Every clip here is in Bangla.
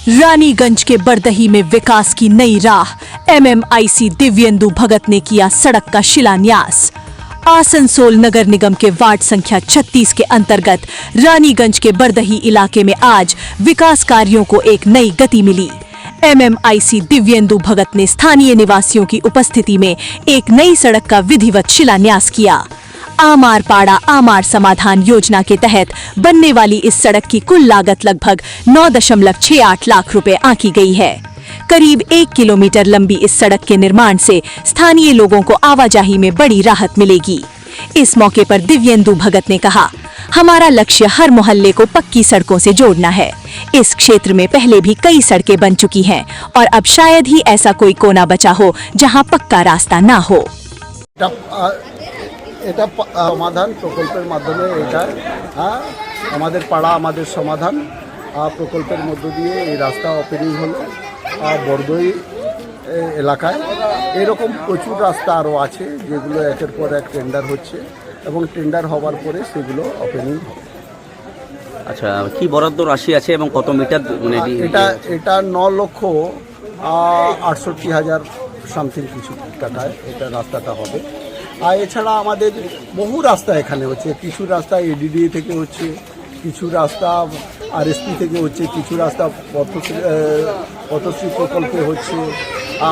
रानीगंज के बरदही में विकास की नई राह। एमएमआईसी दिव्येंदु भगत ने किया सड़क का शिलान्यास। आसनसोल नगर निगम के वार्ड संख्या 36 के अंतर्गत रानीगंज के बरदही इलाके में आज विकास कार्यों को एक नई गति मिली। एमएमआईसी दिव्येंदु भगत ने स्थानीय निवासियों की उपस्थिति में एक नई सड़क का विधिवत शिलान्यास किया। आमार पाड़ा आमार समाधान योजना के तहत बनने वाली इस सड़क की कुल लागत लगभग 9.68 लाख रुपए आंकी गई है। करीब 1 किलोमीटर लंबी इस सड़क के निर्माण से स्थानीय लोगों को आवाजाही में बड़ी राहत मिलेगी। इस मौके पर दिव्येंदु भगत ने कहा, हमारा लक्ष्य हर मोहल्ले को पक्की सड़कों से जोड़ना है। इस क्षेत्र में पहले भी कई सड़कें बन चुकी हैं और अब शायद ही ऐसा कोई कोना बचा हो जहां पक्का रास्ता ना हो। এটা সমাধান প্রকল্পের মাধ্যমে এটা আমাদের পাড়া আমাদের সমাধান প্রকল্পের মধ্য দিয়ে এই রাস্তা ওপেনিং হলো বরদই এলাকায়। এরকম প্রচুর রাস্তা আরও আছে যেগুলো একের পর এক টেন্ডার হচ্ছে এবং টেন্ডার হওয়ার পরে সেগুলো ওপেনিং হবে। আচ্ছা, কি বরাদ্দ রাশি আছে এবং কত মিটার? এটা 9,68,000 সামথিং কিছু টাকায় এটা রাস্তাটা হবে। আর এছাড়া আমাদের বহু রাস্তা এখানে হচ্ছে, কিছু রাস্তা এডিডি থেকে হচ্ছে, কিছু রাস্তা আরএসপি থেকে হচ্ছে, কিছু রাস্তা পথশ্রী প্রকল্পে হচ্ছে,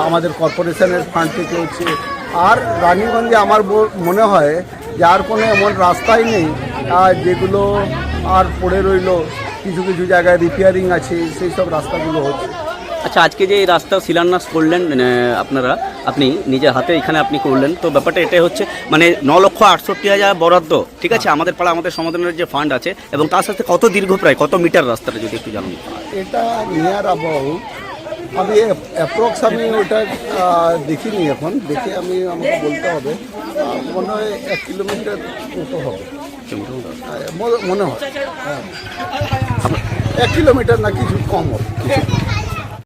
আমাদের কর্পোরেশনের ফান্ড থেকে হচ্ছে। আর রানীগঞ্জে আমার মনে হয় যে আর কোনো এমন রাস্তাই নেই যেগুলো আর পড়ে রইল, কিছু কিছু জায়গায় রিপেয়ারিং আছে, সেই সব রাস্তাগুলো হচ্ছে। আচ্ছা, আজকে যে এই রাস্তা শিলান্যাস করলেন আপনি নিজের হাতে এখানে আপনি করলেন, তো ব্যাপারটা এটাই হচ্ছে মানে 9,68,000 বরাদ্দ, ঠিক আছে, আমাদের পাড়া আমাদের সমাধানের যে ফান্ড আছে, এবং তার সাথে কত দীর্ঘ প্রায় কত মিটার রাস্তাটা যদি একটু জানুন। এটা নিয়ার অ্যাবাউট আমি অ্যাপ্রক্স আমি ওটা দেখিনি, এখন দেখে আমাকে বলতে হবে, মনে হয় 1 কিলোমিটার মতো হবে মনে হয়। 1 কিলোমিটার না কিছু কম হবে।